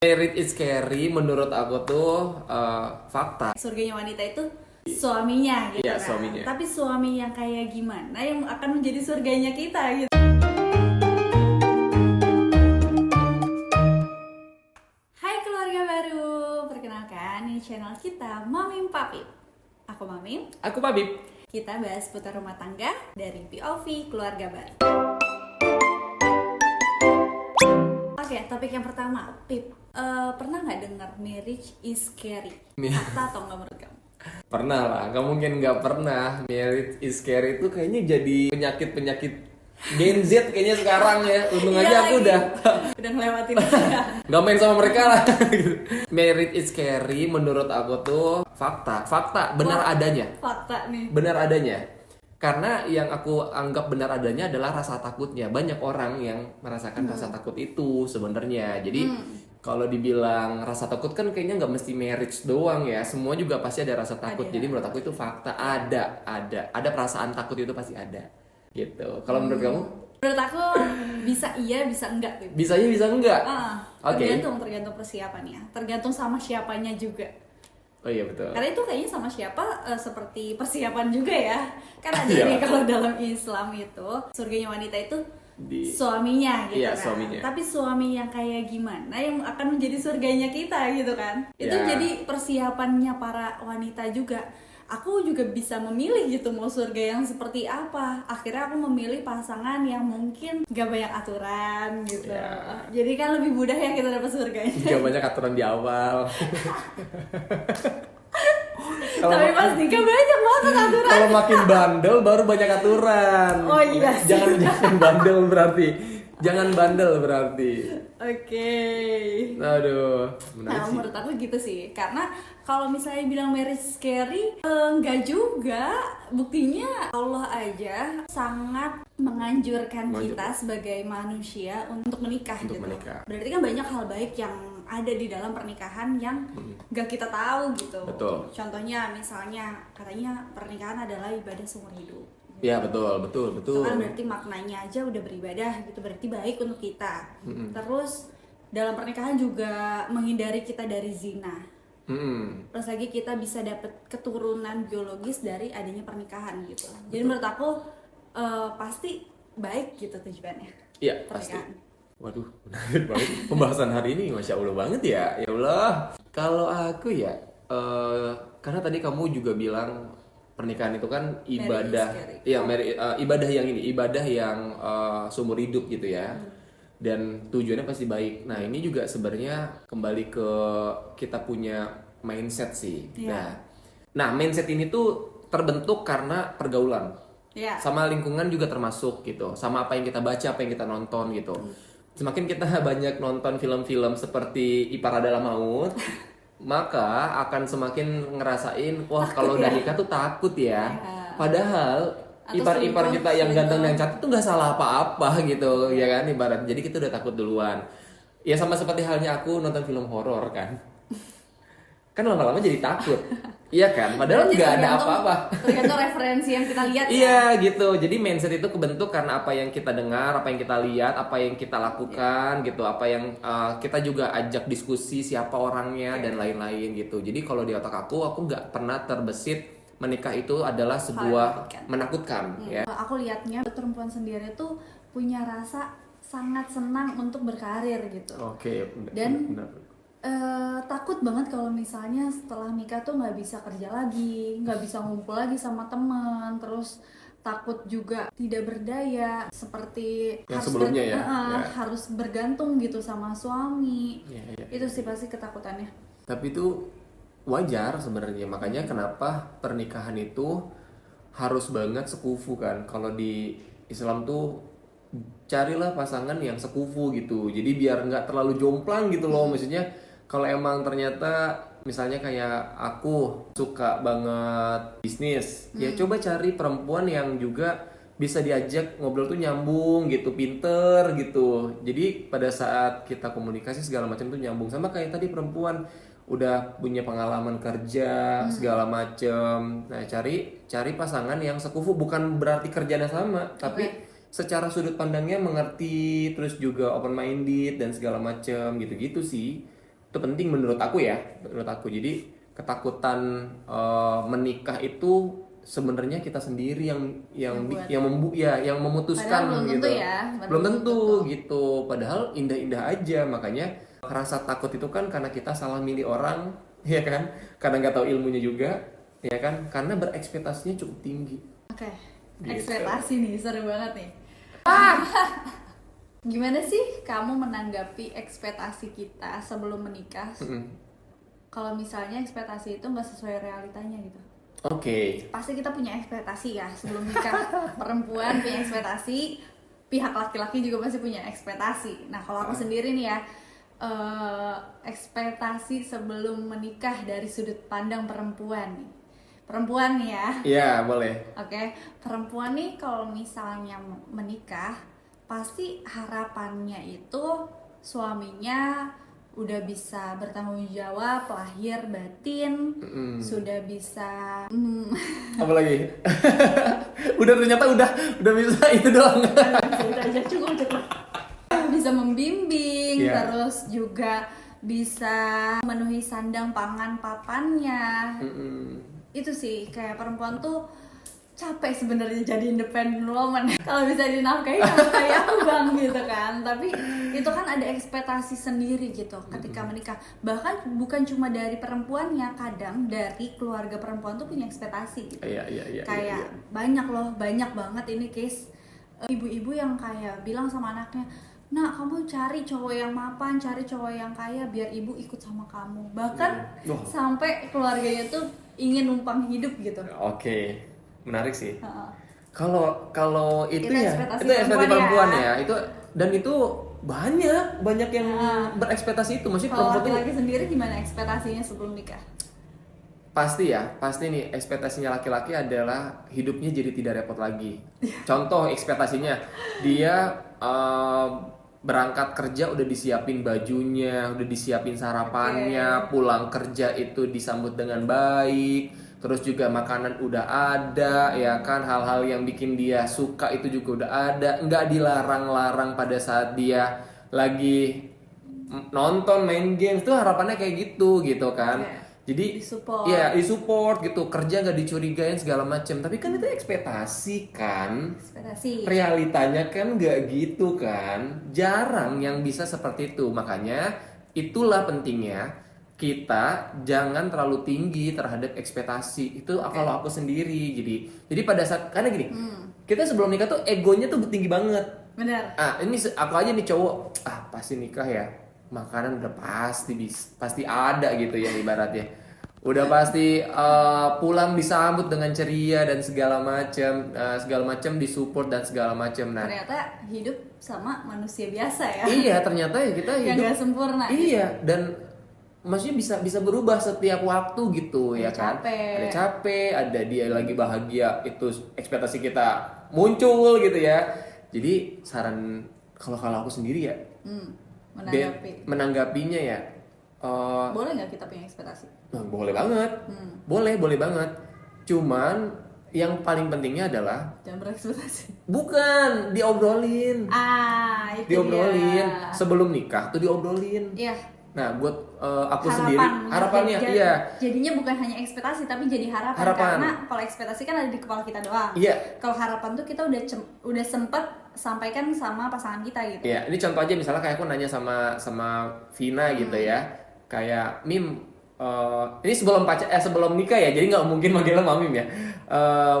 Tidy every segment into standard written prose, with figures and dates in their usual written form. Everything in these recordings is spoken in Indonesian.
Married is scary menurut aku tuh fakta. Surganya wanita itu suaminya gitu Iya, kan. suaminya. Tapi suami yang kayak gimana yang akan menjadi surganya kita gitu. Hai keluarga baru, perkenalkan ini channel kita Mamim Papip. Aku Mamim, Aku Pabib. kita bahas putar rumah tangga dari POV keluarga baru. Oke, topik yang pertama, Pip. Pernah nggak dengar marriage is scary? Fakta atau nggak menurut kamu? Pernah lah, nggak mungkin nggak pernah. Married is scary itu kayaknya jadi penyakit Gen Z kayaknya sekarang ya. Untung Iya aja aku lagi. udah Udah ngelewatin. nggak main sama mereka lah. Married is scary menurut aku tuh fakta benar adanya. Fakta nih. Benar adanya. Karena yang aku anggap benar adanya adalah rasa takutnya. Banyak orang yang merasakan rasa takut itu sebenarnya. Jadi kalau dibilang rasa takut kan kayaknya nggak mesti marriage doang ya. Semua juga pasti ada rasa takut. Ada. Jadi menurut aku itu fakta. Ada perasaan takut itu pasti ada. Gitu. Kalau menurut kamu? Menurut aku bisa iya, bisa enggak, Pip. Bisa iya, bisa enggak? Oke. Tergantung persiapannya. Tergantung sama siapanya juga. Oh iya betul. Karena itu kayaknya sama siapa seperti persiapan juga ya. Kan ada Iya. nih kalau dalam Islam itu surganya wanita itu suaminya gitu Iya, kan. suaminya. Tapi suami yang kayak gimana yang akan menjadi surganya kita gitu kan. Itu Ya. jadi persiapannya para wanita juga. Aku juga bisa memilih gitu mau surga yang seperti apa. Akhirnya aku memilih pasangan yang mungkin gak banyak aturan gitu. Ya. Jadi kan lebih mudah ya kita dapat surganya. Gak banyak aturan di awal. Kalau Tapi pas nikah banyak banget aturan. Kalau makin bandel baru banyak aturan. Oh iya sih. Jangan bandel berarti. Jangan bandel berarti. Oke. Aduh, Nah, menarik sih. menurut aku gitu sih. Karena kalau misalnya bilang marriage scary, enggak juga. Buktinya Allah aja sangat menganjurkan kita sebagai manusia untuk menikah Untuk gitu. menikah. Berarti kan banyak hal baik yang ada di dalam pernikahan yang nggak kita tahu gitu. Betul. Contohnya misalnya katanya pernikahan adalah ibadah seumur hidup. Ya betul. Itu kan berarti maknanya aja udah beribadah gitu, berarti baik untuk kita. Terus dalam pernikahan juga menghindari kita dari zina. Terus lagi kita bisa dapat keturunan biologis dari adanya pernikahan gitu. Jadi menurut aku pasti baik gitu tujuannya. Iya pasti. Pernikahan. Waduh, menarik banget pembahasan hari ini, masya Allah banget ya. Ya Allah. Kalau aku ya, karena tadi kamu juga bilang pernikahan itu kan ibadah, ibadah yang seumur hidup gitu ya. Dan tujuannya pasti baik. Nah ini juga sebenarnya kembali ke kita punya mindset sih. Iya. Nah mindset ini tuh terbentuk karena pergaulan. Ya. Sama lingkungan juga termasuk gitu, sama apa yang kita baca, apa yang kita nonton gitu. Semakin kita banyak nonton film-film seperti Ipar Adalah Maut, maka akan semakin ngerasain, wah kalau udah nikah tuh takut ya. Padahal Atau ipar-ipar selingkuh, kita yang ganteng dan cantik tuh nggak salah apa-apa gitu, ya kan ibarat. Jadi kita udah takut duluan. Ya sama seperti halnya aku nonton film horor kan. Kan lama-lama jadi takut. Iya kan? Padahal Berarti nggak ada tergantung- apa-apa. Tergantung referensi yang kita lihat. Iya gitu. Jadi mindset itu kebentuk karena apa yang kita dengar, apa yang kita lihat, apa yang kita lakukan gitu, apa yang kita juga ajak diskusi siapa orangnya dan lain-lain gitu. Jadi kalau di otak aku nggak pernah terbesit menikah itu adalah sebuah menakutkan ya. Aku lihatnya perempuan sendiri tuh punya rasa sangat senang untuk berkarir gitu. Oke. Dan benar. takut banget kalau misalnya setelah nikah tuh nggak bisa kerja lagi, nggak bisa ngumpul lagi sama teman, terus takut juga tidak berdaya seperti Yang sebelumnya ya? Ya. harus bergantung gitu sama suami. Iya. Itu sih pasti ketakutannya. Tapi itu wajar sebenarnya, makanya kenapa pernikahan itu harus banget sekufu kan. Kalau di Islam tuh carilah pasangan yang sekufu gitu, jadi biar nggak terlalu jomplang gitu loh. Maksudnya kalau emang ternyata misalnya kayak aku suka banget bisnis, ya coba cari perempuan yang juga bisa diajak ngobrol tuh nyambung gitu, pinter gitu. Jadi pada saat kita komunikasi segala macam tuh nyambung. Sama kayak tadi perempuan udah punya pengalaman kerja segala macem. Nah cari pasangan yang sekufu, bukan berarti kerjanya sama, tapi secara sudut pandangnya mengerti, terus juga open minded dan segala macem gitu-gitu sih. Itu penting menurut aku ya, menurut aku. Jadi ketakutan menikah itu sebenarnya kita sendiri yang memutuskan Padahal belum gitu. tentu ya, Belum tentu gitu. Padahal indah-indah aja. Makanya rasa takut itu kan karena kita salah milih orang, ya kan? Karena nggak tahu ilmunya juga, ya kan? Karena berekspektasinya cukup tinggi. Oke, Gitu. ekspektasi nih, seru banget nih. Gimana sih kamu menanggapi ekspektasi kita sebelum menikah? Kalau misalnya ekspektasi itu nggak sesuai realitanya gitu. Oke. Pasti kita punya ekspektasi ya sebelum nikah. Perempuan punya ekspektasi, pihak laki-laki juga pasti punya ekspektasi. Nah kalau aku sendiri nih ya, ekspektasi sebelum menikah dari sudut pandang perempuan nih. Perempuan nih ya. Iya, boleh. Oke, perempuan nih kalau misalnya menikah, pasti harapannya itu suaminya udah bisa bertanggung jawab lahir batin, sudah bisa Apa lagi? Ternyata udah bisa itu doang. cukup bisa membimbing, Iya. terus juga bisa memenuhi sandang pangan papannya. Itu sih kayak perempuan tuh capek sebenarnya jadi independent woman. Kalau bisa dinafkahi kayak aku bang gitu kan. Tapi itu kan ada ekspektasi sendiri gitu ketika menikah. Bahkan bukan cuma dari perempuannya, kadang dari keluarga perempuan tuh punya ekspektasi gitu. Iya. Kayak banyak loh, banyak banget ini case ibu-ibu yang kayak bilang sama anaknya, "Nak, kamu cari cowok yang mapan, cari cowok yang kaya biar ibu ikut sama kamu." Bahkan sampai keluarganya tuh ingin numpang hidup gitu. Oke. Menarik sih. Kalau itu ya, ekspektasi itu ekspektasi perempuan ya. ya. Itu dan itu banyak yang berekspektasi itu. Maksudnya Kalau perempuan tuh laki-laki sendiri gimana ekspektasinya sebelum nikah? pasti nih ekspektasinya laki-laki adalah hidupnya jadi tidak repot lagi. Contoh ekspektasinya dia berangkat kerja udah disiapin bajunya, udah disiapin sarapannya, pulang kerja itu disambut dengan baik, terus juga makanan udah ada, ya kan, hal-hal yang bikin dia suka itu juga udah ada, nggak dilarang-larang pada saat dia lagi nonton main games tuh harapannya kayak gitu kan. Jadi Disupport. ya disupport gitu, kerja nggak dicurigain segala macam. Tapi kan itu ekspektasi kan. Ekspektasi. Realitanya kan nggak gitu kan. Jarang yang bisa seperti itu. Makanya itulah pentingnya kita jangan terlalu tinggi terhadap ekspektasi. Itu kalau aku sendiri. Jadi pada saat karena gini, kita sebelum nikah tuh egonya tuh tinggi banget. Benar. Ini aku aja nih cowok, pasti nikah ya, makanan udah pasti ada gitu ya ibaratnya, udah pasti pulang disambut dengan ceria dan segala macam disupport dan segala macam. Nah Ternyata hidup sama manusia biasa ya. iya ternyata ya kita yang hidup gak sempurna. iya dan maksudnya bisa berubah setiap waktu gitu ya kan. Ada capek, ada dia lagi bahagia, itu ekspektasi kita muncul gitu ya. Jadi saran kalau aku sendiri ya menanggapinya ya boleh nggak kita punya ekspektasi? boleh banget, boleh banget. Cuman yang paling pentingnya adalah Jangan berekspektasi. bukan diobrolin, Itu diobrolin dia. sebelum nikah tuh diobrolin. Iya. Nah buat aku sendiri harapannya jadinya bukan hanya ekspektasi tapi jadi harapan. Karena kalau ekspektasi kan ada di kepala kita doang. Iya. Kalau harapan tuh kita udah sempet sampaikan sama pasangan kita gitu. Iya, ini contoh aja misalnya kayak aku nanya sama Vina gitu ya, kayak Mim, ini sebelum nikah ya, jadi nggak mungkin manggilnya Mim ya.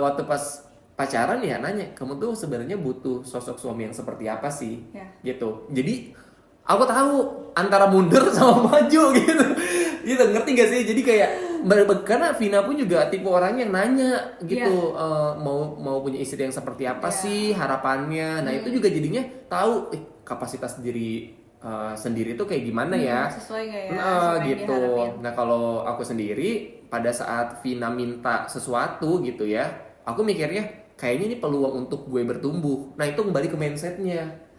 Waktu pas pacaran ya nanya, kamu tuh sebenarnya butuh sosok suami yang seperti apa sih? Ya. Gitu. Jadi aku tahu antara mundur sama maju gitu. Gitu, ngerti gak sih? Jadi kayak karena Vina pun juga tipe orang yang nanya gitu, mau punya istri yang seperti apa sih harapannya. Nah itu juga jadinya tahu kapasitas diri sendiri tuh kayak gimana ya. Sesuai gak ya? Gitu. Nah kalau aku sendiri pada saat Vina minta sesuatu gitu ya, aku mikirnya kayaknya ini peluang untuk gue bertumbuh. Nah itu kembali ke mindsetnya.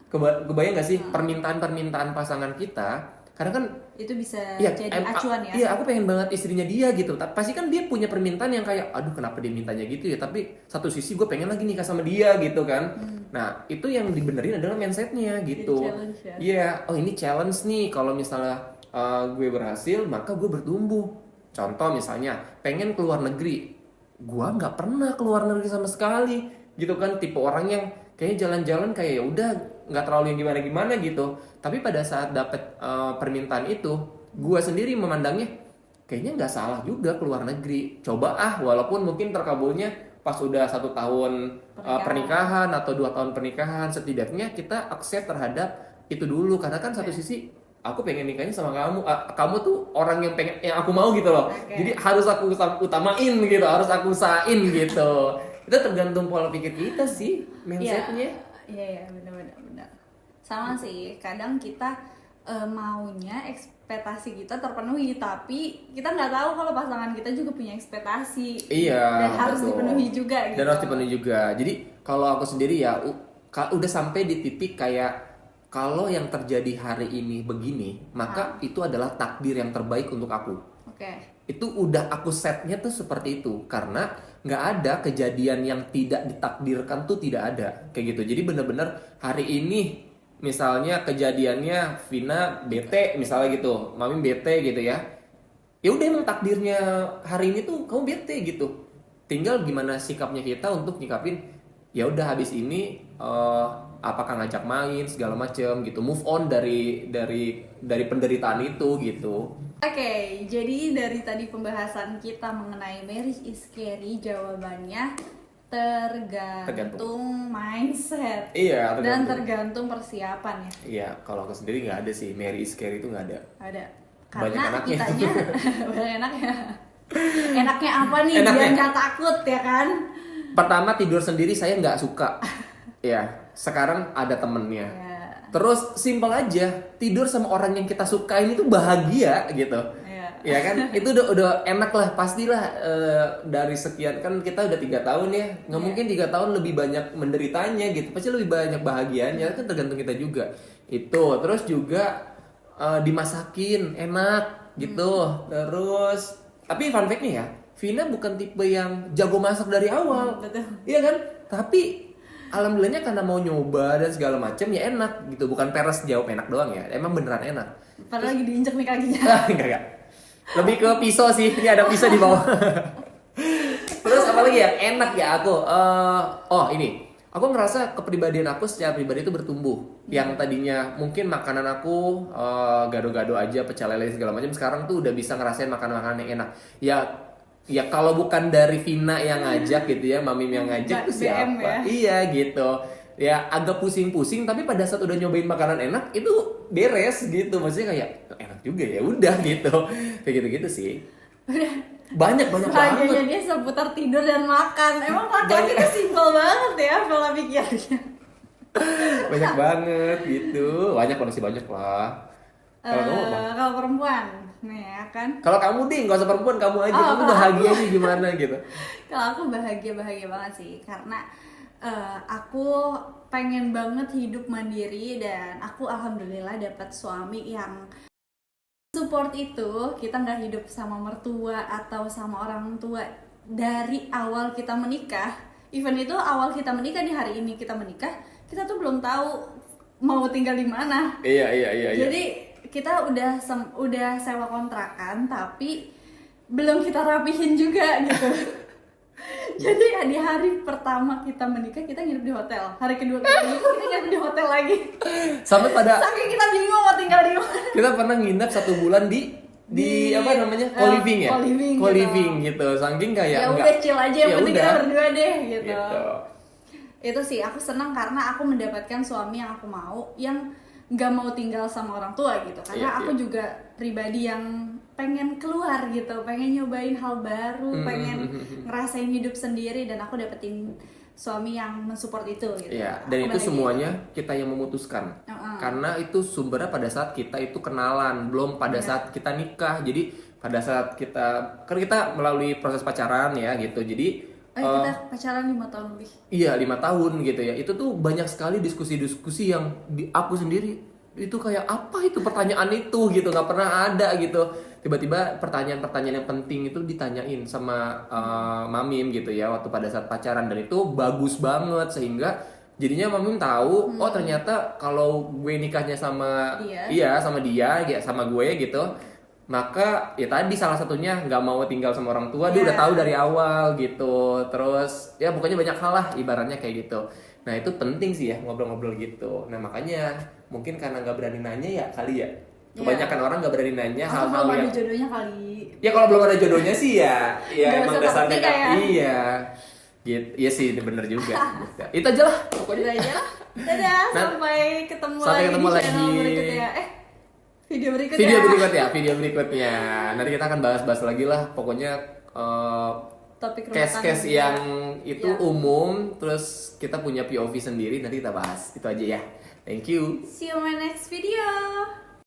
Kebayang gak sih permintaan pasangan kita? Karena kan itu bisa jadi acuan ya. Iya, aku pengen banget istrinya dia gitu. Pasti kan dia punya permintaan yang kayak, aduh kenapa dia mintanya gitu ya. Tapi satu sisi gue pengen lagi nikah sama dia gitu kan. Nah itu yang dibenerin adalah mindsetnya gitu. Jadi challenge ya. Iya, oh ini challenge nih. Kalau misalnya gue berhasil, maka gue bertumbuh. Contoh misalnya, pengen keluar negeri, gue nggak pernah keluar negeri sama sekali, gitu kan. Tipe orang yang kayaknya jalan-jalan kayak ya udah nggak terlalu yang gimana-gimana gitu. Tapi pada saat dapet permintaan itu, gue sendiri memandangnya kayaknya nggak salah juga keluar negeri. Coba walaupun mungkin terkabulnya pas udah 1 tahun pernikahan atau 2 tahun pernikahan, setidaknya kita akses terhadap itu dulu. Karena kan satu sisi aku pengen nikahnya sama kamu, kamu tuh orang yang pengen yang aku mau gitu loh. Jadi harus aku utamain gitu, harus aku usahain gitu. Itu tergantung pola pikir kita sih, mindsetnya. Iya, benar. Sama sih, kadang kita maunya ekspektasi kita terpenuhi, tapi kita nggak tahu kalau pasangan kita juga punya ekspektasi. Iya. Dan harus betul. dipenuhi juga gitu. Dan harus dipenuhi juga. Jadi kalau aku sendiri ya udah sampai di titik kayak kalau yang terjadi hari ini begini, maka itu adalah takdir yang terbaik untuk aku. Itu udah aku setnya tuh seperti itu, karena nggak ada kejadian yang tidak ditakdirkan tuh, tidak ada kayak gitu. Jadi bener-bener hari ini misalnya kejadiannya Vina bete misalnya gitu, Mami bete gitu ya. Ya udah emang takdirnya hari ini tuh kamu bete gitu. Tinggal gimana sikapnya kita untuk nyikapin. Ya udah habis ini apakah ngajak main segala macem gitu, move on dari penderitaan itu gitu. Jadi dari tadi pembahasan kita mengenai marriage is scary, jawabannya tergantung mindset. Iya, dan tergantung persiapan ya. Iya, kalau aku sendiri nggak ada sih, marriage is scary itu nggak ada. Karena kitanya banyak enaknya. Enaknya apa nih biar nggak takut ya kan? Pertama, tidur sendiri saya nggak suka. Ya, sekarang ada temennya. Terus simpel aja, tidur sama orang yang kita sukain itu bahagia gitu. Ya kan, itu udah enak lah, pastilah. Dari sekian kan kita udah 3 tahun ya, nggak mungkin 3 tahun lebih banyak menderitanya gitu, pasti lebih banyak bahagianya, kan tergantung kita juga. Itu terus juga dimasakin enak gitu. Terus tapi fun fact-nya ya, Vina bukan tipe yang jago masak dari awal. Betul. Iya kan? Tapi alhamdulillahnya karena mau nyoba dan segala macam ya enak gitu. Bukan peres jawab enak doang ya. Emang beneran enak. Padahal lagi diinjek nih kakinya. Enggak. Lebih ke pisau sih. Ini ada pisau di bawah. Terus apa lagi ya? Enak ya aku. Ini. Aku ngerasa kepribadian aku secara pribadi itu bertumbuh. Yang tadinya mungkin makanan aku gado-gado aja, pecel lele segala macam, sekarang tuh udah bisa ngerasain makanan-makanan yang enak. Ya kalau bukan dari Vina yang ngajak gitu ya, Mamim yang ngajak tuh siapa? Iya gitu. Ya agak pusing-pusing, tapi pada saat udah nyobain makanan enak itu beres gitu. Maksudnya kayak enak juga ya, udah gitu. Kayak gitu-gitu sih. Banyak banget. Bahagianya dia seputar tidur dan makan. Emang laki-laki itu simpel banget ya pola pikirnya. Banyak banget gitu. Banyak lah. Kalau perempuan nih ya kan. Kalau kamu ding, gak usah perempuan, kamu aja. Kamu bahagianya gimana gitu? Kalau aku bahagia banget sih, karena aku pengen banget hidup mandiri, dan aku alhamdulillah dapat suami yang support itu. Kita nggak hidup sama mertua atau sama orang tua dari awal kita menikah. Even itu awal kita menikah, di hari ini kita menikah, kita tuh belum tahu mau tinggal di mana. Iya. Jadi kita udah sewa kontrakan, tapi belum kita rapihin juga gitu. Jadi ya di hari pertama kita menikah kita nginep di hotel, hari kedua kita menikah kita nginep di hotel lagi. Sampai pada saking kita bingung mau tinggal di mana. Kita pernah nginep 1 bulan di apa namanya, co-living ya, co-living gitu. Saking kayak ya udah chill aja, yang penting kita berdua deh gitu. Itu sih aku senang karena aku mendapatkan suami yang aku mau, yang nggak mau tinggal sama orang tua gitu. Karena aku juga pribadi yang pengen keluar gitu, pengen nyobain hal baru, pengen ngerasain hidup sendiri, dan aku dapetin suami yang mensupport itu gitu. Iya, dan itu semuanya kita yang memutuskan. Karena itu sumbernya pada saat kita itu kenalan, belum pada saat kita nikah. Jadi pada saat kita melalui proses pacaran ya gitu. Jadi kita pacaran 5 tahun lebih. Iya, 5 tahun gitu ya. Itu tuh banyak sekali diskusi-diskusi yang aku sendiri itu kayak apa itu pertanyaan itu gitu, nggak pernah ada gitu. Tiba-tiba pertanyaan-pertanyaan yang penting itu ditanyain sama Mamim gitu ya waktu pada saat pacaran, dan itu bagus banget sehingga Jadinya Mamim tahu, oh ternyata kalau gue nikahnya sama sama dia, ya sama gue gitu, maka ya tadi salah satunya nggak mau tinggal sama orang tua, dia udah tahu dari awal gitu. Terus ya pokoknya banyak hal lah ibaratnya kayak gitu. Nah itu penting sih ya ngobrol-ngobrol gitu. Nah makanya mungkin karena nggak berani nanya ya kali ya. Kebanyakan orang nggak berani nanya hal-hal yang ada jodohnya kali. Ya kalau belum ada jodohnya sih ya emang dasarnya kan iya. Gitu. Iya sih, bener juga. Itu aja lah pokoknya. Itu aja lah. Dadah, sampai ketemu lagi di channel berikutnya. Video berikutnya. Video berikutnya. Nanti kita akan bahas-bahas lagi lah. Pokoknya topik case-case yang itu umum, terus kita punya POV sendiri, nanti kita bahas. Itu aja ya. Thank you. See you in my next video.